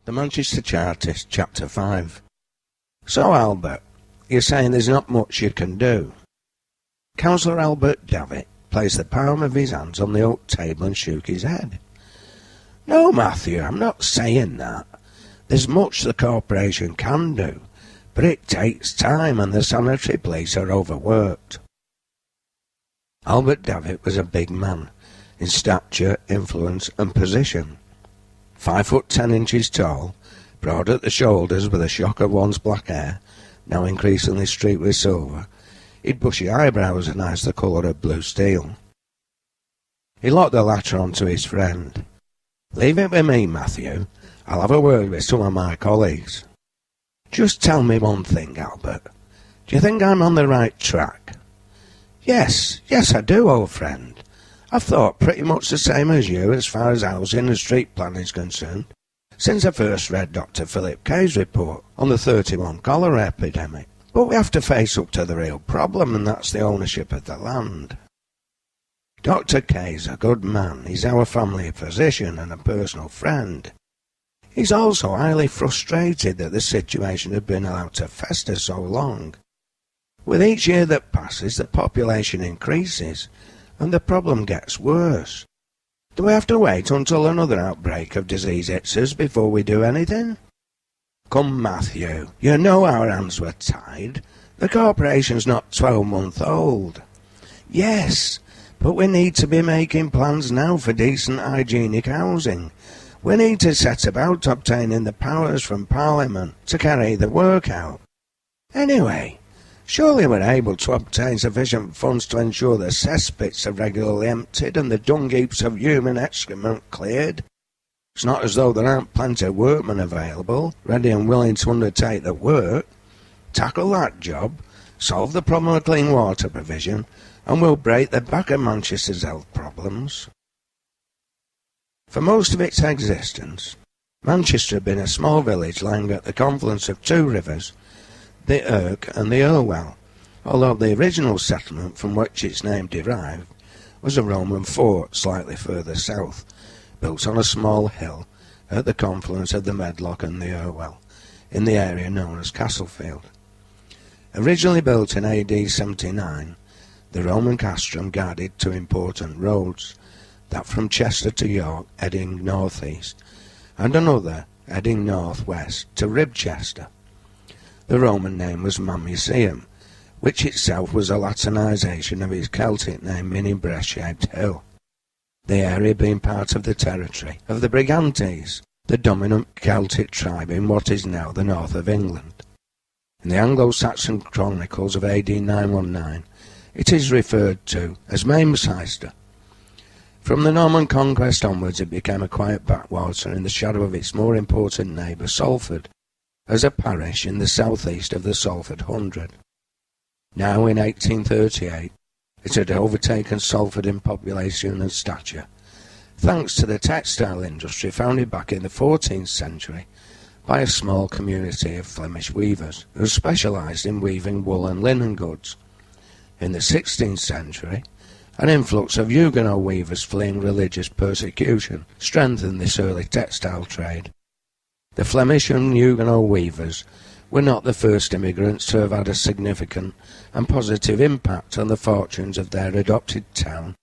The Manchester Chartist, Chapter 5. So, Albert, you're saying there's not much you can do? Councillor Albert Davitt placed the palm of his hands on the oak table and shook his head. No, Matthew, I'm not saying that. There's much the corporation can do, but it takes time and the sanitary police are overworked. Albert Davitt was a big man, in stature, influence and position. 5'10" tall, broad at the shoulders with a shock of once black hair, now increasingly streaked with silver. He'd bushy eyebrows and eyes the colour of blue steel. He locked the latter onto his friend. Leave it with me, Matthew. I'll have a word with some of my colleagues. Just tell me one thing, Albert. Do you think I'm on the right track? Yes, I do, old friend. I've thought pretty much the same as you as far as housing and street planning is concerned, since I first read Dr. Philip Kay's report on the 31 cholera epidemic. But we have to face up to the real problem, and that's the ownership of the land. Dr. Kay's a good man. He's our family physician and a personal friend. He's also highly frustrated that the situation had been allowed to fester so long. With each year that passes, the population increases, and the problem gets worse. Do we have to wait until another outbreak of disease hits us before we do anything? Come, Matthew, you know our hands were tied. The corporation's not 12 months old. Yes, but we need to be making plans now for decent hygienic housing. We need to set about obtaining the powers from Parliament to carry the work out. Anyway, surely we're able to obtain sufficient funds to ensure the cesspits are regularly emptied and the dung heaps of human excrement cleared. It's not as though there aren't plenty of workmen available, ready and willing to undertake the work. Tackle that job, solve the problem of clean water provision, and we'll break the back of Manchester's health problems. For most of its existence, Manchester had been a small village lying at the confluence of two rivers, the Irk and the Irwell, although the original settlement from which its name derived was a Roman fort slightly further south, built on a small hill at the confluence of the Medlock and the Irwell, in the area known as Castlefield. Originally built in AD 79, the Roman castrum guarded two important roads, that from Chester to York heading northeast, and another heading northwest to Ribchester. The Roman name was Mamuseum, which itself was a Latinisation of its Celtic name meaning breast-shaped hill, the area being part of the territory of the Brigantes, the dominant Celtic tribe in what is now the north of England. In the Anglo-Saxon chronicles of AD 919, it is referred to as Malmchester. From the Norman conquest onwards, it became a quiet backwater in the shadow of its more important neighbour Salford, as a parish in the southeast of the Salford Hundred. Now, in 1838, it had overtaken Salford in population and stature, thanks to the textile industry founded back in the 14th century by a small community of Flemish weavers who specialised in weaving wool and linen goods. In the 16th century, an influx of Huguenot weavers fleeing religious persecution strengthened this early textile trade. The Flemish and Huguenot weavers were not the first immigrants to have had a significant and positive impact on the fortunes of their adopted town,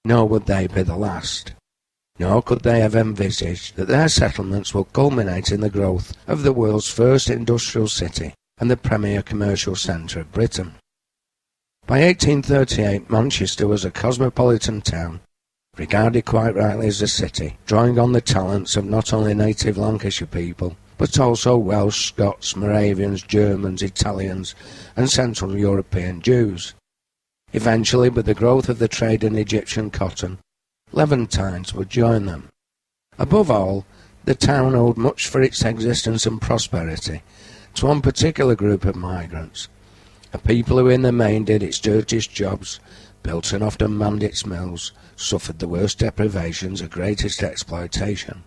nor would they be the last. Nor could they have envisaged that their settlements will culminate in the growth of the world's first industrial city and the premier commercial centre of Britain. By 1838, Manchester was a cosmopolitan town, regarded quite rightly as a city, drawing on the talents of not only native Lancashire people, but also Welsh, Scots, Moravians, Germans, Italians, and Central European Jews. Eventually, with the growth of the trade in Egyptian cotton, Levantines would join them. Above all, the town owed much for its existence and prosperity to one particular group of migrants, a people who in the main did its dirtiest jobs, built and often manned its mills, suffered the worst deprivations and greatest exploitation,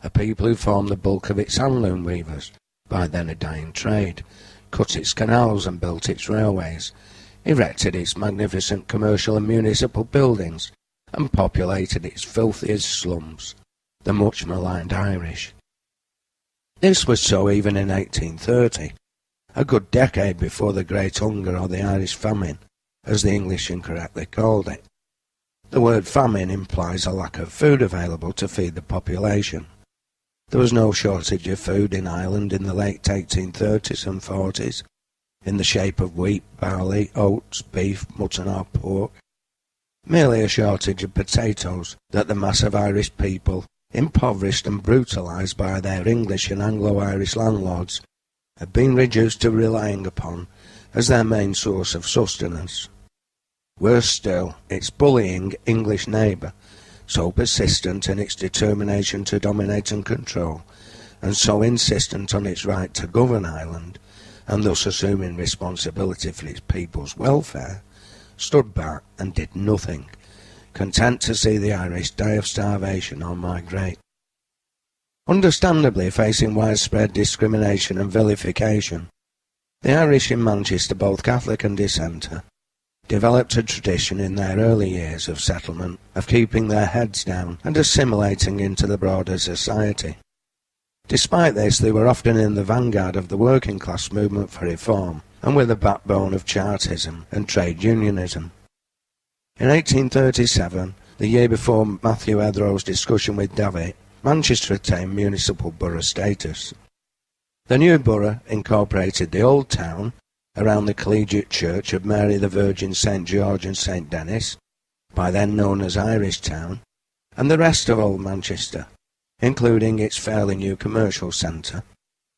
a people who formed the bulk of its handloom weavers, by then a dying trade, cut its canals and built its railways, erected its magnificent commercial and municipal buildings, and populated its filthiest slums, the much maligned Irish. This was so even in 1830, a good decade before the Great Hunger or the Irish Famine, as the English incorrectly called it. The word famine implies a lack of food available to feed the population. There was no shortage of food in Ireland in the late 1830s and 40s, in the shape of wheat, barley, oats, beef, mutton or pork. Merely a shortage of potatoes that the mass of Irish people, impoverished and brutalised by their English and Anglo-Irish landlords, had been reduced to relying upon as their main source of sustenance. Worse still, its bullying English neighbour, so persistent in its determination to dominate and control, and so insistent on its right to govern Ireland, and thus assuming responsibility for its people's welfare, stood back and did nothing, content to see the Irish die of starvation or migrate. Understandably facing widespread discrimination and vilification, the Irish in Manchester, both Catholic and Dissenter, developed a tradition in their early years of settlement of keeping their heads down and assimilating into the broader society. Despite this, they were often in the vanguard of the working class movement for reform and were the backbone of Chartism and trade unionism. In 1837, the year before Matthew Etherow's discussion with Davitt, Manchester attained municipal borough status. The new borough incorporated the old town around the collegiate church of Mary the Virgin St George and St Denis, by then known as Irish Town, and the rest of Old Manchester, including its fairly new commercial centre,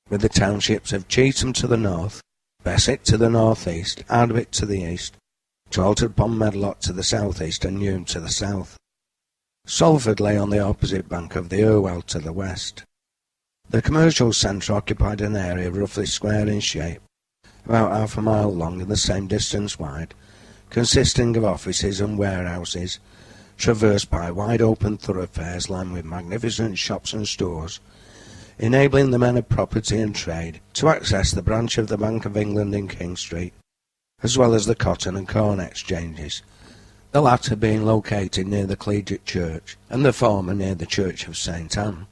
with the townships of Cheetham to the north, Beswick to the north-east, Ardwick to the east, Chorlton-upon-Medlock to the south-east and Newham to the south. Salford lay on the opposite bank of the Irwell to the west. The commercial centre occupied an area roughly square in shape, about half a mile long and the same distance wide, consisting of offices and warehouses, traversed by wide open thoroughfares lined with magnificent shops and stores, enabling the men of property and trade to access the branch of the Bank of England in King Street, as well as the cotton and corn exchanges, the latter being located near the collegiate church and the former near the church of St Anne.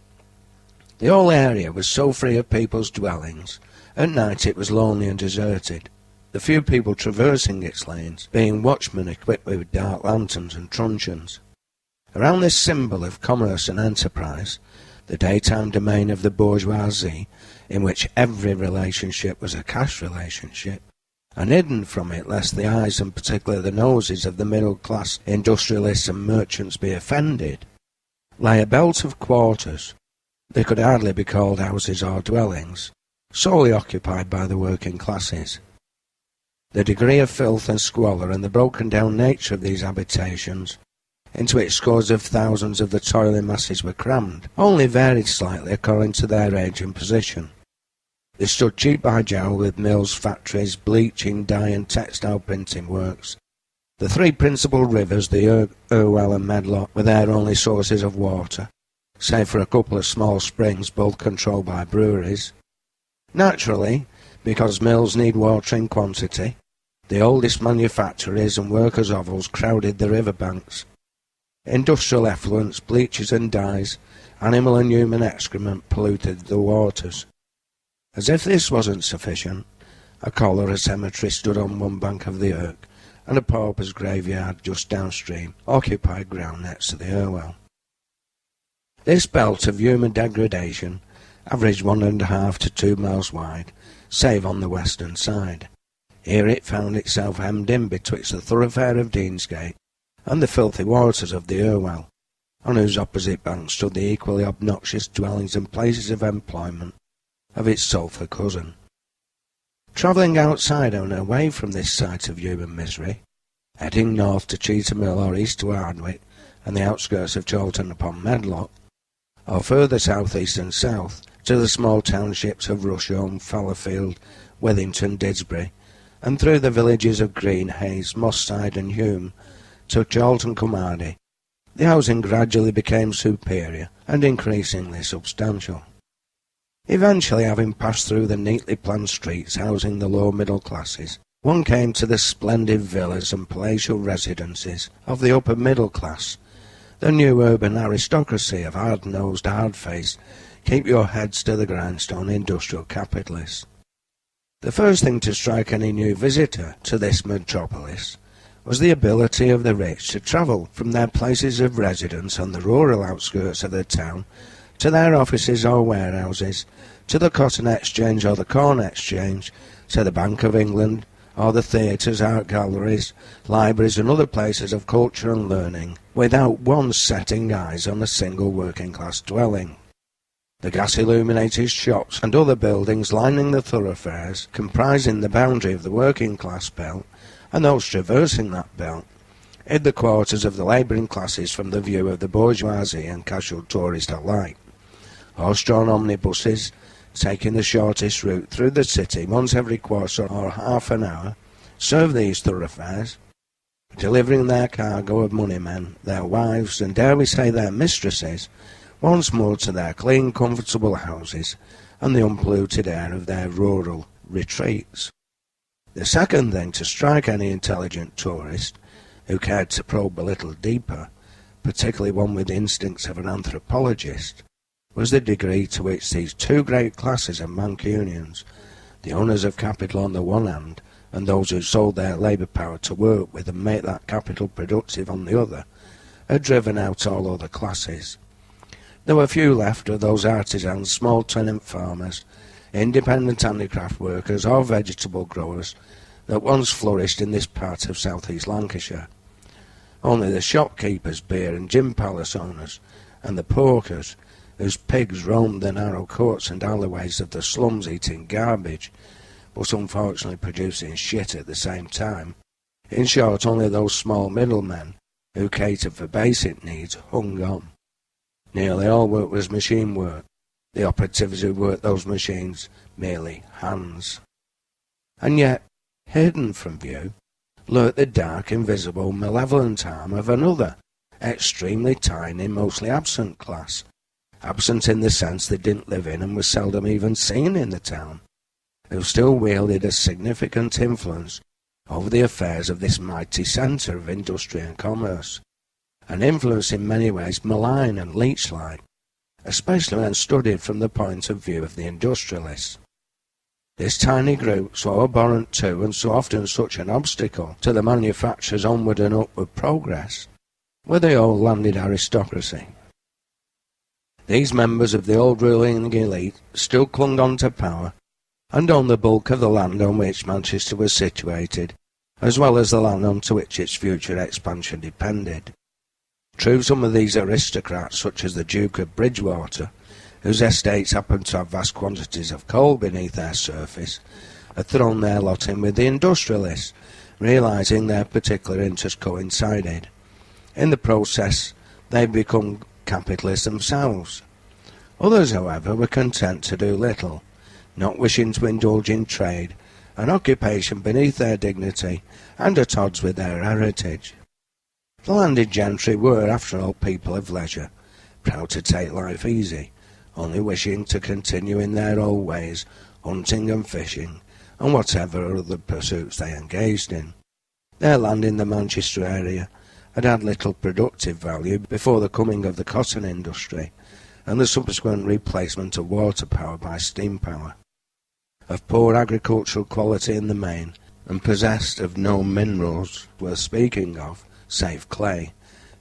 The whole area was so free of people's dwellings. At night it was lonely and deserted, the few people traversing its lanes being watchmen equipped with dark lanterns and truncheons. Around this symbol of commerce and enterprise, the daytime domain of the bourgeoisie, in which every relationship was a cash relationship, and hidden from it lest the eyes and particularly the noses of the middle-class industrialists and merchants be offended, lay a belt of quarters. They could hardly be called houses or dwellings, solely occupied by the working classes. The degree of filth and squalor and the broken-down nature of these habitations, into which scores of thousands of the toiling masses were crammed, only varied slightly according to their age and position. They stood cheek by jowl with mills, factories, bleaching, dye and textile printing works. The three principal rivers, the Irwell and Medlock, were their only sources of water, save for a couple of small springs, both controlled by breweries. Naturally, because mills need water in quantity, the oldest manufactories and workers' hovels crowded the river banks. Industrial effluents, bleaches and dyes, animal and human excrement polluted the waters. As if this wasn't sufficient, a cholera cemetery stood on one bank of the Irk, and a pauper's graveyard just downstream occupied ground next to the Irwell. This belt of human degradation averaged 1.5 to 2 miles wide, save on the western side. Here it found itself hemmed in betwixt the thoroughfare of Deansgate and the filthy waters of the Irwell, on whose opposite bank stood the equally obnoxious dwellings and places of employment of its sulphur cousin. Travelling outside and away from this site of human misery, heading north to Cheetham Hill or east to Ardwick and the outskirts of Chorlton-upon-Medlock, or further south-east and south to the small townships of Rusholme, Fallowfield, Withington, Didsbury, and through the villages of Green, Hayes, Mosside and Hume to Chorlton-cum-Ardee, the housing gradually became superior and increasingly substantial. Eventually, having passed through the neatly planned streets housing the lower middle classes, one came to the splendid villas and palatial residences of the upper middle class, the new urban aristocracy of hard-nosed, hard-faced, keep-your-heads-to-the-grindstone industrial capitalists. The first thing to strike any new visitor to this metropolis was the ability of the rich to travel from their places of residence on the rural outskirts of the town to their offices or warehouses, to the Cotton Exchange or the Corn Exchange, to the Bank of England, or the theatres, art galleries, libraries and other places of culture and learning, without once setting eyes on a single working-class dwelling. The gas-illuminated shops and other buildings lining the thoroughfares, comprising the boundary of the working-class belt, and those traversing that belt, hid the quarters of the labouring classes from the view of the bourgeoisie and casual tourist alike. Horse-drawn omnibuses, taking the shortest route through the city once every quarter or half an hour, serve these thoroughfares, delivering their cargo of money men, their wives, and dare we say their mistresses, once more to their clean, comfortable houses and the unpolluted air of their rural retreats. The second thing to strike any intelligent tourist who cared to probe a little deeper, particularly one with the instincts of an anthropologist, was the degree to which these two great classes of Mancunians, the owners of capital on the one hand, and those who sold their labour power to work with and make that capital productive on the other, had driven out all other classes. There were few left of those artisans, small tenant farmers, independent handicraft workers or vegetable growers that once flourished in this part of south-east Lancashire. Only the shopkeepers, beer and gin palace owners, and the porkers, whose pigs roamed the narrow courts and alleyways of the slums eating garbage, but unfortunately producing shit at the same time. In short, only those small middlemen who catered for basic needs hung on. Nearly all work was machine work, the operatives who worked those machines merely hands. And yet, hidden from view, lurked the dark, invisible, malevolent arm of another, extremely tiny, mostly absent class, absent in the sense they didn't live in and were seldom even seen in the town, who still wielded a significant influence over the affairs of this mighty centre of industry and commerce, an influence in many ways malign and leech-like, especially when studied from the point of view of the industrialists. This tiny group, so abhorrent to and so often such an obstacle to the manufacturer's onward and upward progress, were the old landed aristocracy. These members of the old ruling elite still clung on to power and owned the bulk of the land on which Manchester was situated, as well as the land on to which its future expansion depended. True, some of these aristocrats, such as the Duke of Bridgewater, whose estates happened to have vast quantities of coal beneath their surface, had thrown their lot in with the industrialists, realising their particular interests coincided. In the process, they had become capitalists themselves. Others, however, were content to do little, not wishing to indulge in trade, an occupation beneath their dignity and at odds with their heritage. The landed gentry were, after all, people of leisure, proud to take life easy, only wishing to continue in their old ways, hunting and fishing, and whatever other pursuits they engaged in. Their land in the Manchester area had had little productive value before the coming of the cotton industry and the subsequent replacement of water power by steam power. Of poor agricultural quality in the main, and possessed of no minerals worth speaking of, save clay,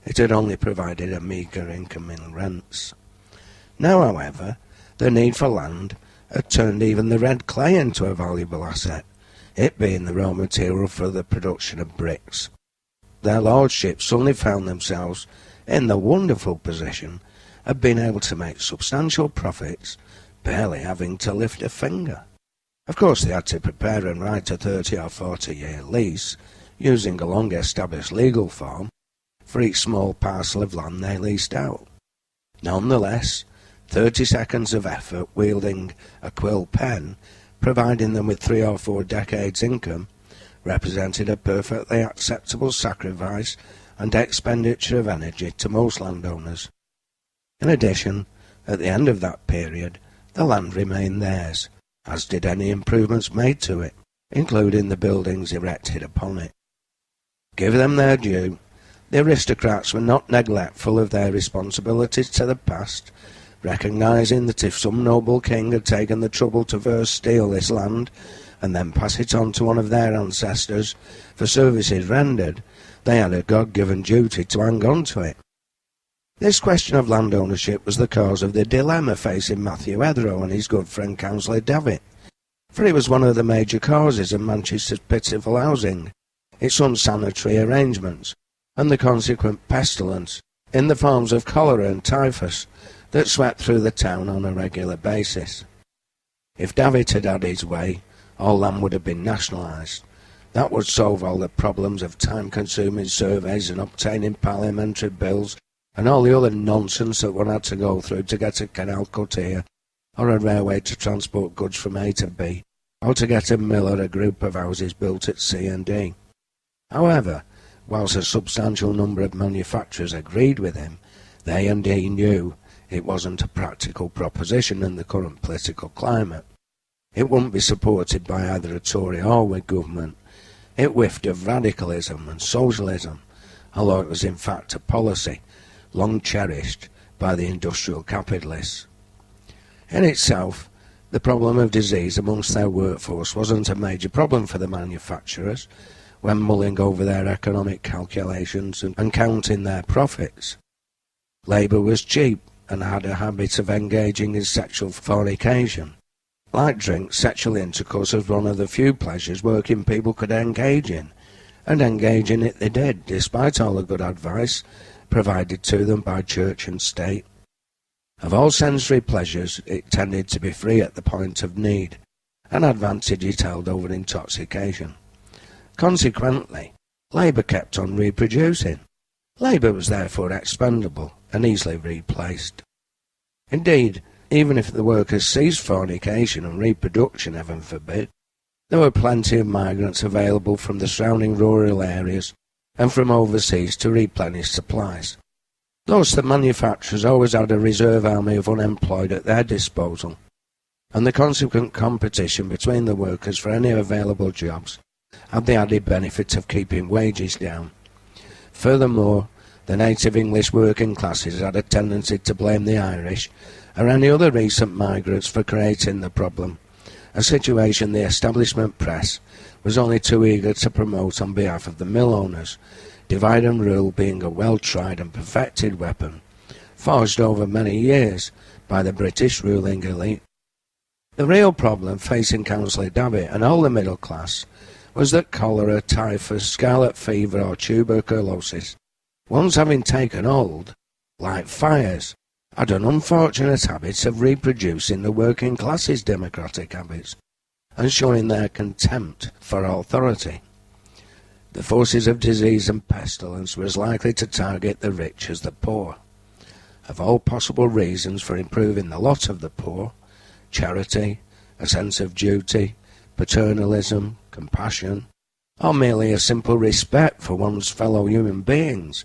it had only provided a meagre income in rents. Now, however, the need for land had turned even the red clay into a valuable asset, it being the raw material for the production of bricks. Their lordships suddenly found themselves in the wonderful position of being able to make substantial profits, barely having to lift a finger. Of course, they had to prepare and write a 30 or 40-year lease, using a long-established legal form, for each small parcel of land they leased out. Nonetheless, 30 seconds of effort wielding a quill pen, providing them with 3 or 4 decades' income, represented a perfectly acceptable sacrifice and expenditure of energy to most landowners. In addition, at the end of that period, the land remained theirs, as did any improvements made to it, including the buildings erected upon it. Give them their due, The aristocrats were not neglectful of their responsibilities to the past, recognising that if some noble king had taken the trouble to first steal this land and then pass it on to one of their ancestors for services rendered, they had a God-given duty to hang on to it. This question of land ownership was the cause of the dilemma facing Matthew Etherow and his good friend Councillor Davitt, for it was one of the major causes of Manchester's pitiful housing, its unsanitary arrangements, and the consequent pestilence, in the forms of cholera and typhus, that swept through the town on a regular basis. If Davitt had had his way, all land would have been nationalised. That would solve all the problems of time-consuming surveys and obtaining parliamentary bills and all the other nonsense that one had to go through to get a canal cut here, or a railway to transport goods from A to B, or to get a mill or a group of houses built at C and D. However, whilst a substantial number of manufacturers agreed with him, they and he knew it wasn't a practical proposition in the current political climate. It wouldn't be supported by either a Tory or Whig government. It whiffed of radicalism and socialism, although it was in fact a policy long cherished by the industrial capitalists. In itself, the problem of disease amongst their workforce wasn't a major problem for the manufacturers when mulling over their economic calculations and counting their profits. Labour was cheap and had a habit of engaging in sexual fornication. Like drink, sexual intercourse was one of the few pleasures working people could engage in, and engage in it they did, despite all the good advice provided to them by church and state. Of all sensory pleasures, it tended to be free at the point of need, an advantage it held over intoxication. Consequently, labour kept on reproducing. Labour was therefore expendable and easily replaced. Indeed, even if the workers ceased fornication and reproduction, heaven forbid, there were plenty of migrants available from the surrounding rural areas and from overseas to replenish supplies. Thus the manufacturers always had a reserve army of unemployed at their disposal, and the consequent competition between the workers for any available jobs had the added benefit of keeping wages down. Furthermore, the native English working classes had a tendency to blame the Irish or any other recent migrants for creating the problem, a situation the establishment press was only too eager to promote on behalf of the mill owners, divide and rule being a well-tried and perfected weapon, forged over many years by the British ruling elite. The real problem facing Councillor Davitt and all the middle class was that cholera, typhus, scarlet fever or tuberculosis, once having taken hold, like fires, had an unfortunate habit of reproducing the working class's democratic habits and showing their contempt for authority. The forces of disease and pestilence were as likely to target the rich as the poor. Of all possible reasons for improving the lot of the poor, charity, a sense of duty, paternalism, compassion, or merely a simple respect for one's fellow human beings,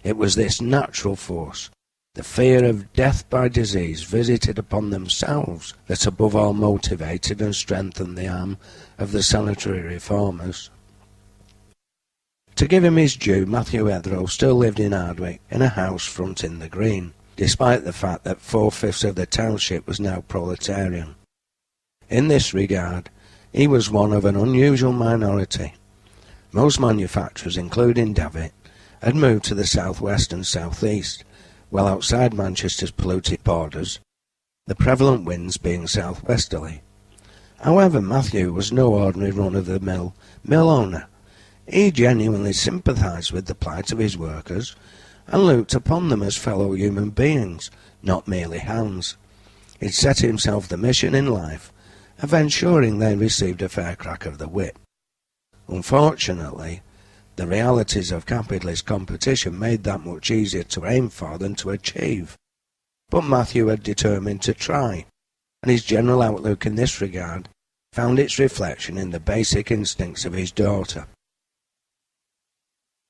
it was this natural force, the fear of death by disease visited upon themselves, that above all motivated and strengthened the arm of the sanitary reformers. To give him his due, Matthew Etherow still lived in Ardwick in a house fronting the Green, despite the fact that 4/5 of the township was now proletarian. In this regard, he was one of an unusual minority. Most manufacturers, including Davitt, had moved to the south-west and south-east, well outside Manchester's polluted borders, the prevalent winds being south-westerly. However, Matthew was no ordinary run-of-the-mill mill owner. He genuinely sympathised with the plight of his workers and looked upon them as fellow human beings, not merely hands. He'd set himself the mission in life of ensuring they received a fair crack of the whip. Unfortunately, the realities of capitalist competition made that much easier to aim for than to achieve. But Matthew had determined to try, and his general outlook in this regard found its reflection in the basic instincts of his daughter.